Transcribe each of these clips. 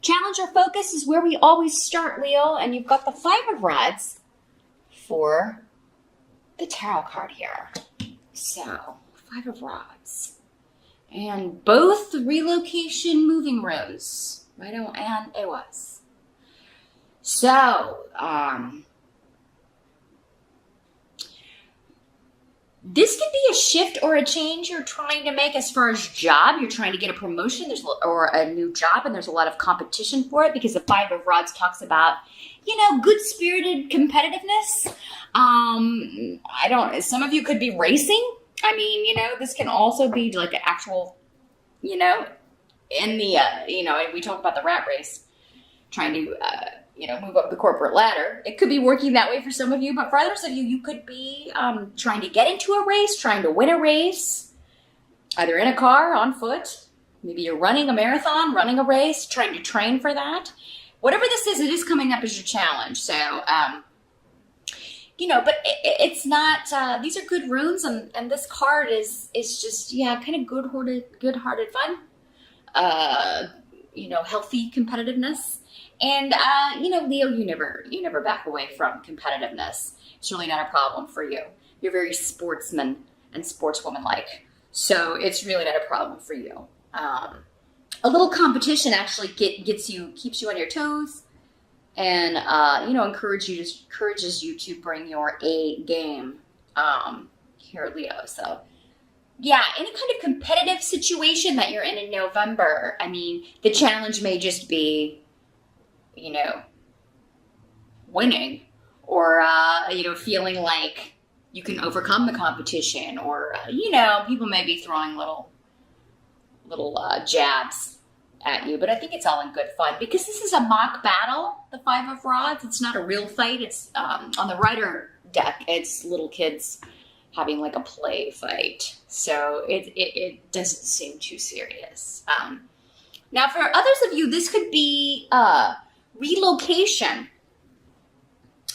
Challenge or focus is where we always start, Leo, and you've got the Five of Rods for the tarot card here. So, Five of Rods. And both the relocation moving runes, Righto and Ewas. So, this could be a shift or a change you're trying to make as far as job. You're trying to get a promotion or a new job, and there's a lot of competition for it because the Five of Rods talks about, good-spirited competitiveness. Some of you could be racing. I mean, this can also be like an actual, in the, we talk about the rat race, trying to, move up the corporate ladder. It could be working that way for some of you, but for others of you, you could be trying to get into a race, trying to win a race, either in a car, on foot. Maybe you're running a marathon, running a race, trying to train for that. Whatever this is, it is coming up as your challenge. So, but it's not, these are good runes, and this card is just, kind of good-hearted fun, healthy competitiveness. And, Leo, you never back away from competitiveness. It's really not a problem for you. You're very sportsman and sportswoman-like. So it's really not a problem for you. A little competition actually keeps you on your toes and, encourages you to bring your A game, here, Leo. So, yeah, any kind of competitive situation that you're in November, I mean, the challenge may just be, winning or, feeling like you can overcome the competition or, people may be throwing little jabs at you, but I think it's all in good fun because this is a mock battle, the Five of Rods. It's not a real fight. It's, on the Rider deck, it's little kids having like a play fight. So it doesn't seem too serious. Now for others of you, this could be, relocation.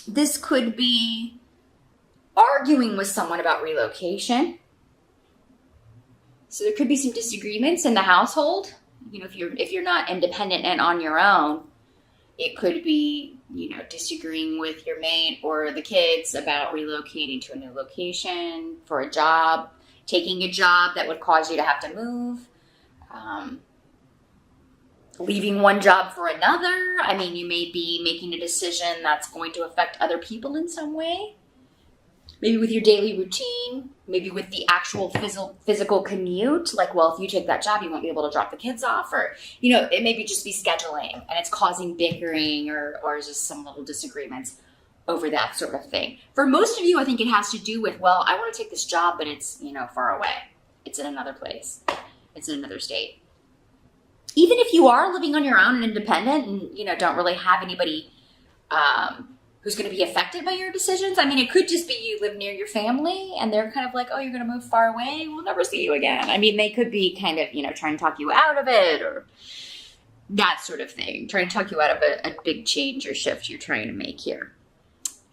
This could be arguing with someone about relocation. So there could be some disagreements in the household. If you're not independent and on your own, it could be, disagreeing with your mate or the kids about relocating to a new location for a job, taking a job that would cause you to have to move. Leaving one job for another. I mean, you may be making a decision that's going to affect other people in some way. Maybe with your daily routine, maybe with the actual physical commute. Like, well, if you take that job, you won't be able to drop the kids off. Or, it may just be scheduling and it's causing bickering or just some little disagreements over that sort of thing. For most of you, I think it has to do with, well, I want to take this job, but it's, far away. It's in another place. It's in another state. Even if you are living on your own and independent and, don't really have anybody who's going to be affected by your decisions. I mean, it could just be you live near your family and they're kind of like, oh, you're going to move far away. We'll never see you again. I mean, they could be kind of, trying to talk you out of it or that sort of thing. Trying to talk you out of a big change or shift you're trying to make here.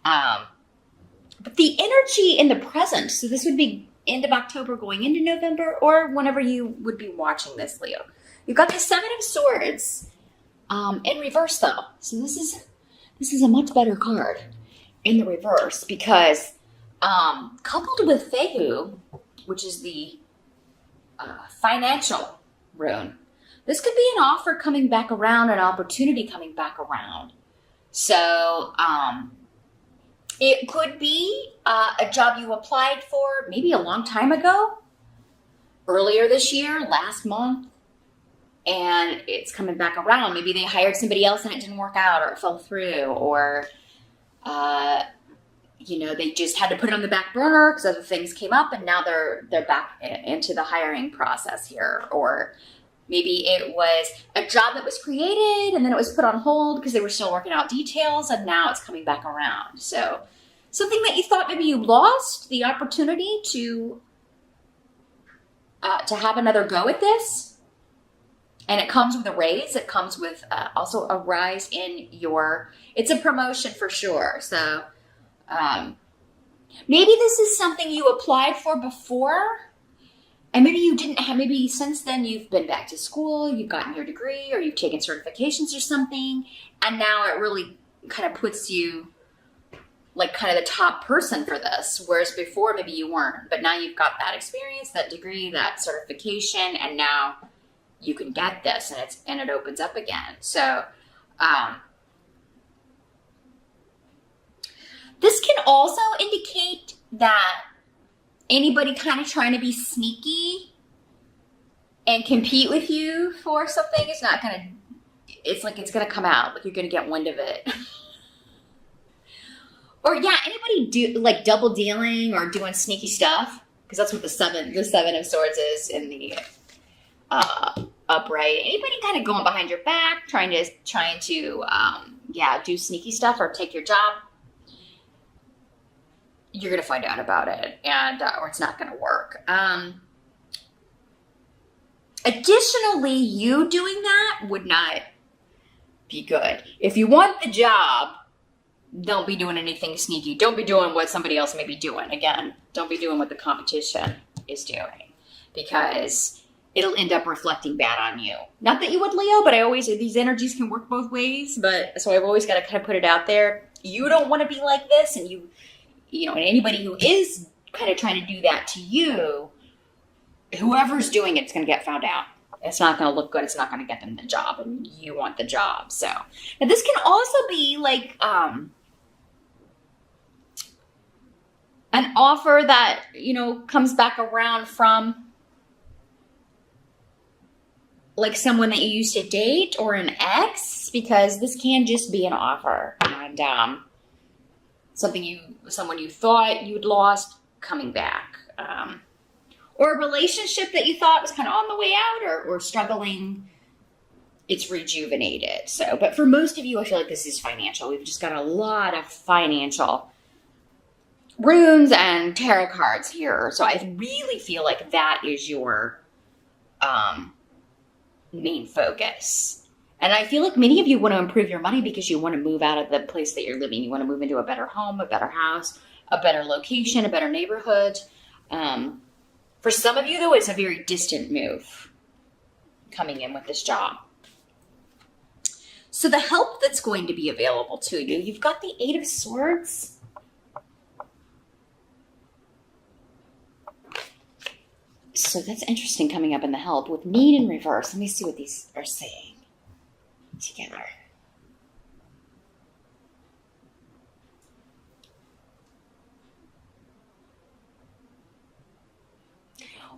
But the energy in the present, so this would be end of October going into November or whenever you would be watching this, Leo. You've got the Seven of Swords in reverse, though. So this is a much better card in the reverse because coupled with Fehu, which is the financial rune, this could be an offer coming back around, an opportunity coming back around. So it could be a job you applied for maybe a long time ago, earlier this year, last month. And it's coming back around. Maybe they hired somebody else and it didn't work out or it fell through or, they just had to put it on the back burner because other things came up and now they're back into the hiring process here. Or maybe it was a job that was created and then it was put on hold because they were still working out details and now it's coming back around. So something that you thought maybe you lost the opportunity to have another go at this. And it comes with a raise. It comes with also a rise in it's a promotion for sure. So maybe this is something you applied for before And maybe you didn't have, maybe since then you've been back to school, you've gotten your degree, or you've taken certifications or something, and now it really kind of puts you like kind of the top person for this, whereas before maybe you weren't. But now you've got that experience, that degree, that certification, and now you can get this, and it opens up again. So this can also indicate that anybody kind of trying to be sneaky and compete with you for something is not gonna, it's like it's gonna come out, like you're gonna get wind of it. Or yeah, anybody do like double dealing or doing sneaky stuff, because that's what the seven of swords is in the upright. Anybody kind of going behind your back, trying to do sneaky stuff or take your job, you're gonna find out about it, and or it's not gonna work. Additionally, you doing that would not be good. If you want the job, don't be doing anything sneaky. Don't be doing what somebody else may be doing. Again, don't be doing what the competition is doing, because it'll end up reflecting bad on you. Not that you would, Leo, but these energies can work both ways. But so I've always got to kind of put it out there. You don't want to be like this, and you know, and anybody who is kind of trying to do that to you, whoever's doing it's going to get found out. It's not going to look good. It's not going to get them the job, and you want the job. So now this can also be like an offer that, you know, comes back around from like someone that you used to date or an ex, because this can just be an offer, and someone you thought you'd lost coming back, or a relationship that you thought was kind of on the way out or struggling, it's rejuvenated. So, but for most of you, I feel like this is financial. We've just got a lot of financial runes and tarot cards here. So I really feel like that is your main focus. And I feel like many of you want to improve your money because you want to move out of the place that you're living. You want to move into a better home, a better house, a better location, a better neighborhood. For some of you, though, it's a very distant move coming in with this job. So the help that's going to be available to you, you've got the Eight of Swords. So that's interesting coming up in the help with need in reverse. Let me see what these are saying together.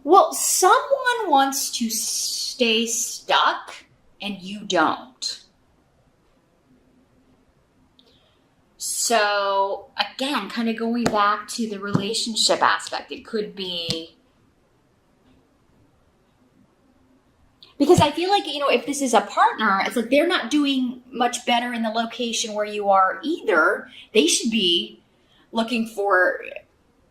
Well, someone wants to stay stuck and you don't. So again, kind of going back to the relationship aspect, it could be, because I feel like, you know, if this is a partner, it's like they're not doing much better in the location where you are either. They should be looking for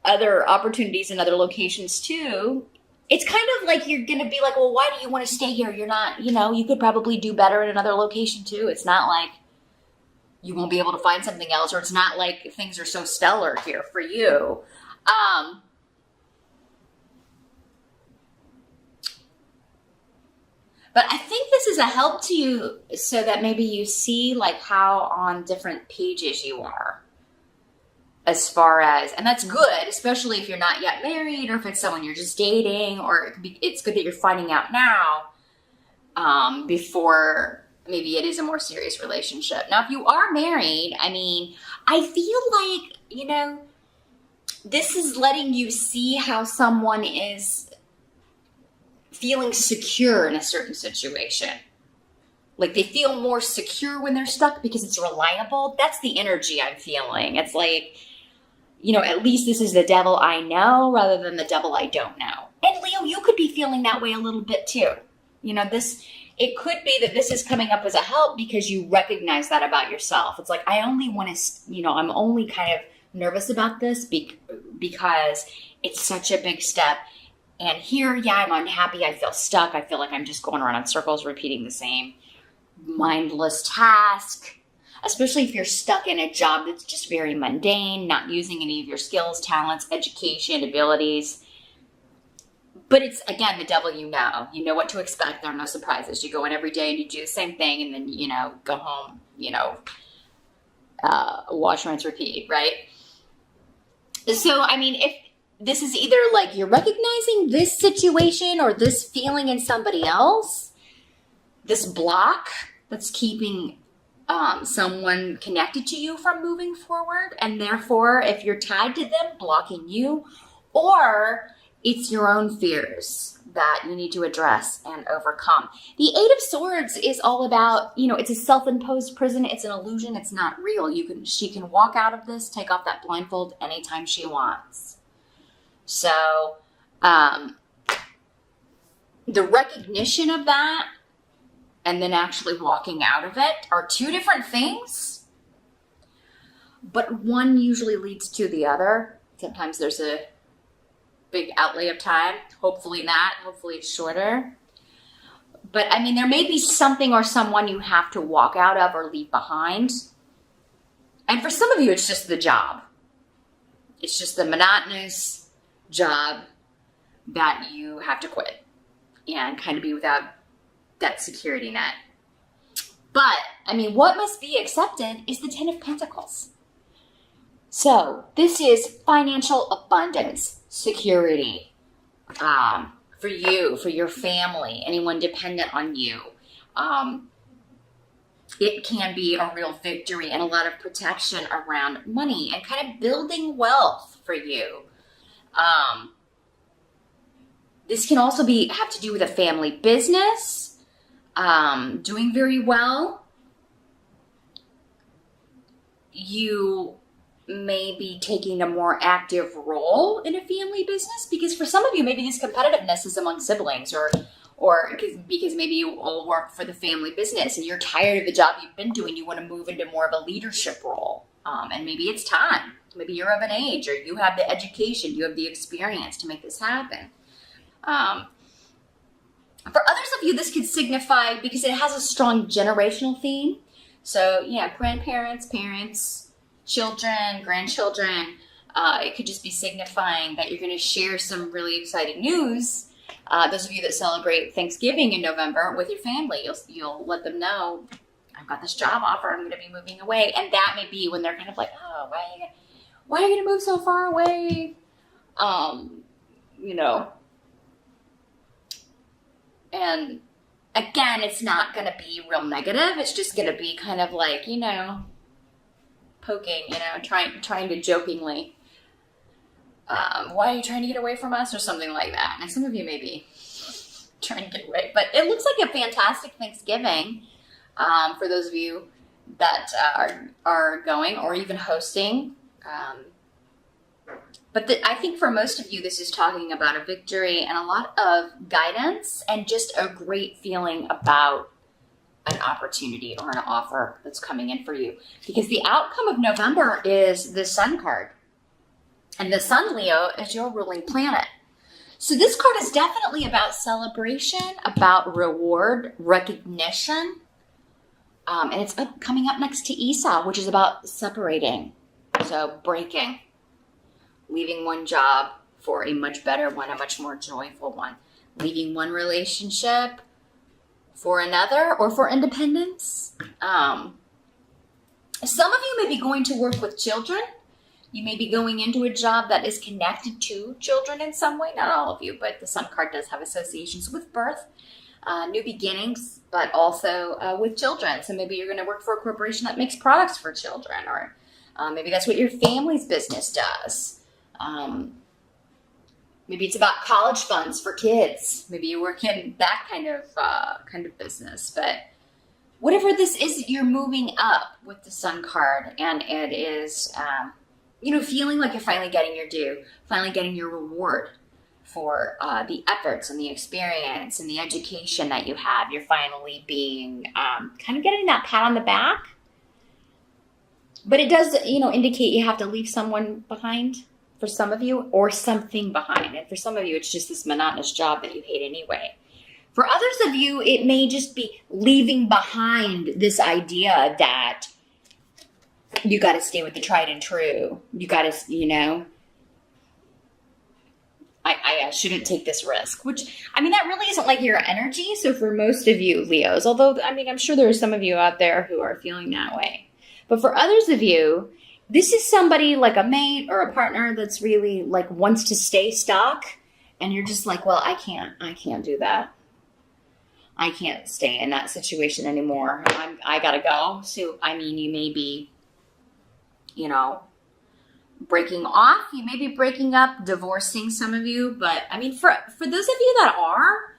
other opportunities in other locations too. It's kind of like you're going to be like, well, why do you want to stay here? You're not, you know, you could probably do better in another location too. It's not like you won't be able to find something else, or it's not like things are so stellar here for you. But I think this is a help to you so that maybe you see like how on different pages you are as far as, and that's good, especially if you're not yet married or if it's someone you're just dating, or it's good that you're finding out now before maybe it is a more serious relationship. Now, if you are married, I mean, I feel like, you know, this is letting you see how someone is feeling secure in a certain situation. Like they feel more secure when they're stuck because it's reliable. That's the energy I'm feeling. It's like, you know, at least this is the devil I know rather than the devil I don't know. And Leo, you could be feeling that way a little bit too. You know, it could be that this is coming up as a help because you recognize that about yourself. It's like, I only want to, you know, I'm only kind of nervous about this because it's such a big step. And here, yeah, I'm unhappy. I feel stuck. I feel like I'm just going around in circles, repeating the same mindless task, especially if you're stuck in a job that's just very mundane, not using any of your skills, talents, education, abilities. But it's, again, the devil, you know. You know what to expect. There are no surprises. You go in every day and you do the same thing and then, go home, wash, rinse, repeat, right? So, I mean, if this is either like you're recognizing this situation or this feeling in somebody else, this block that's keeping someone connected to you from moving forward, and therefore, if you're tied to them, blocking you, or it's your own fears that you need to address and overcome. The Eight of Swords is all about, it's a self-imposed prison. It's an illusion. It's not real. She can walk out of this, take off that blindfold anytime she wants. So, the recognition of that and then actually walking out of it are two different things, but one usually leads to the other. Sometimes there's a big outlay of time. Hopefully not. Hopefully it's shorter. But I mean, there may be something or someone you have to walk out of or leave behind. And for some of you, it's just the job. It's just the monotonous job that you have to quit and kind of be without that security net. But, I mean, what must be accepted is the Ten of Pentacles. So, this is financial abundance, security, for you, for your family, anyone dependent on you. It can be a real victory and a lot of protection around money and kind of building wealth for you. This can also have to do with a family business, doing very well. You may be taking a more active role in a family business, because for some of you, maybe this competitiveness is among siblings, or because maybe you all work for the family business and you're tired of the job you've been doing. You want to move into more of a leadership role. And maybe it's time. Maybe you're of an age, or you have the education, you have the experience to make this happen. For others of you, this could signify, because it has a strong generational theme. So, grandparents, parents, children, grandchildren. It could just be signifying that you're going to share some really exciting news. Those of you that celebrate Thanksgiving in November with your family, you'll let them know, I've got this job offer, I'm going to be moving away. And that may be when they're kind of like, oh, why are you going to move so far away? And again, it's not going to be real negative. It's just going to be kind of like, poking, trying to jokingly, why are you trying to get away from us, or something like that. And some of you may be trying to get away, but it looks like a fantastic Thanksgiving for those of you that are going or even hosting. But I think for most of you, this is talking about a victory and a lot of guidance and just a great feeling about an opportunity or an offer that's coming in for you. Because the outcome of November is the Sun card. And the Sun, Leo, is your ruling planet. So this card is definitely about celebration, about reward, recognition. And it's coming up next to Esau, which is about separating. So breaking. Leaving one job for a much better one, a much more joyful one. Leaving one relationship for another, or for independence. Some of you may be going to work with children. You may be going into a job that is connected to children in some way. Not all of you, but the Sun card does have associations with birth, new beginnings, but also with children. So maybe you're going to work for a corporation that makes products for children, or maybe that's what your family's business does. Maybe it's about college funds for kids. Maybe you work in that kind of business. But whatever this is, you're moving up with the Sun card, and it is, feeling like you're finally getting your due, finally getting your reward for the efforts and the experience and the education that you have. You're finally being kind of getting that pat on the back. But it does, indicate you have to leave someone behind. For some of you, or something behind. And for some of you, it's just this monotonous job that you hate anyway. For others of you, it may just be leaving behind this idea that you got to stay with the tried and true. You got to, I shouldn't take this risk, which, I mean, that really isn't like your energy. So for most of you Leos, although, I mean, I'm sure there are some of you out there who are feeling that way, but for others of you, this is somebody like a mate or a partner that's really like wants to stay stuck. And you're just like, well, I can't do that. I can't stay in that situation anymore. I gotta go. So, I mean, you may be, you know, breaking off. You may be breaking up, divorcing some of you. But I mean, for those of you that are,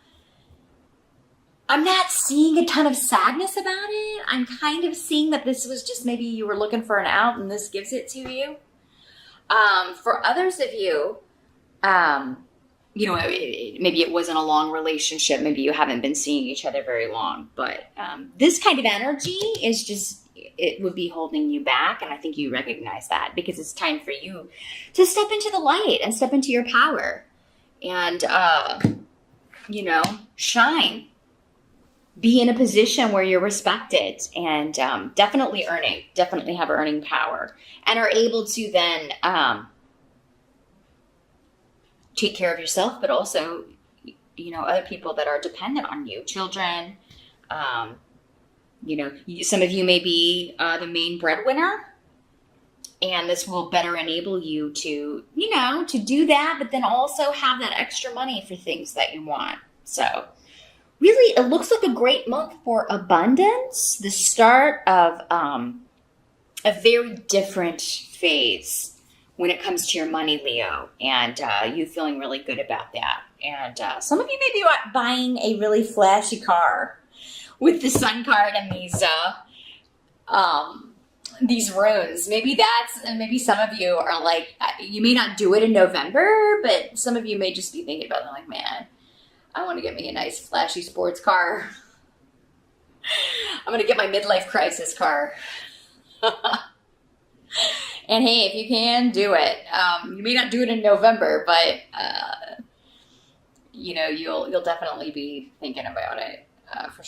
I'm not seeing a ton of sadness about it. I'm kind of seeing that this was just maybe you were looking for an out and this gives it to you. For others of you, you know, maybe it wasn't a long relationship. Maybe you haven't been seeing each other very long. But this kind of energy is just, it would be holding you back. And I think you recognize that because it's time for you to step into the light and step into your power and, you know, shine. Be in a position where you're respected and definitely have earning power and are able to then take care of yourself, but also, you know, other people that are dependent on you, children. You know, some of you may be the main breadwinner, and this will better enable you to, you know, to do that, but then also have that extra money for things that you want. So really, it looks like a great month for abundance, the start of a very different phase when it comes to your money, Leo, and you feeling really good about that. And some of you may be buying a really flashy car with the sun card and these runes. Maybe some of you are like, you may not do it in November, but some of you may just be thinking about it like, man, I want to get me a nice flashy sports car. I'm going to get my midlife crisis car. And hey, if you can, do it. You may not do it in November, but you know, you'll definitely be thinking about it for sure.